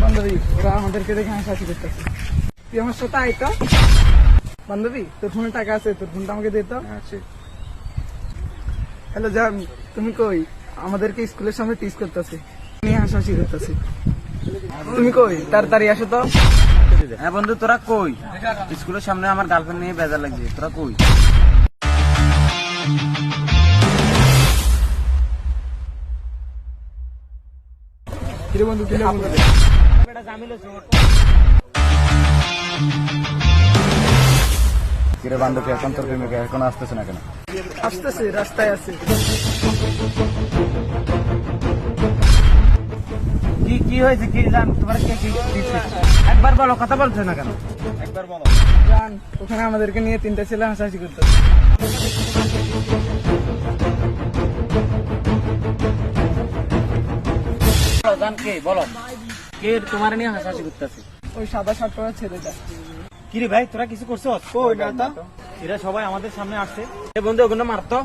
বান্ধবী, ওরা আমাদেরকে দেখে হাসাহাসি করতেছে। তুই আমার সাথে আয় তো। বান্ধবী, তোর ফোনে টাকা আছে, তোর ফোনটা আমাকে দে তো। হ্যালো জান, তুমি কই? আমাদেরকে স্কুলের সামনে টিজ করতেছে, নিয়ে হাসাহাসি করতেছে। তুমি কই? তাড়াতাড়ি আসো তো। হ্যাঁ বন্ধু, তোরা কই? স্কুলের সামনে আমার গার্লফ্রেন্ড নিয়ে বেজার লাগছে, তোরা কই? কিরে বন্ধু, কিরে বন্ধু? কিরে বান্ধব, এখন তোর প্রেমিকা এখন আসতেছে না কেন? আসতেছে, রাস্তায় আছে। কি কি হয়েছে? কি জান তোমার কে কি দিচ্ছে? একবার বলো, কথা বলছো না কেন? একবার বলো। জান, ওখানে আমাদেরকে নিয়ে তিনটা ছেলে হাসাহাসি করতেছে। জান কে বলো, কে তোমার নিয়ে হাসাহাসি করতেছে? ওই সাদা শার্ট পরা ছেলেটা। কিরে ভাই, তোরা কিছু করছো? কই না তো। এরা সবাই আমাদের সামনে আসছে। বন্ধু, ওগুলো মারতো।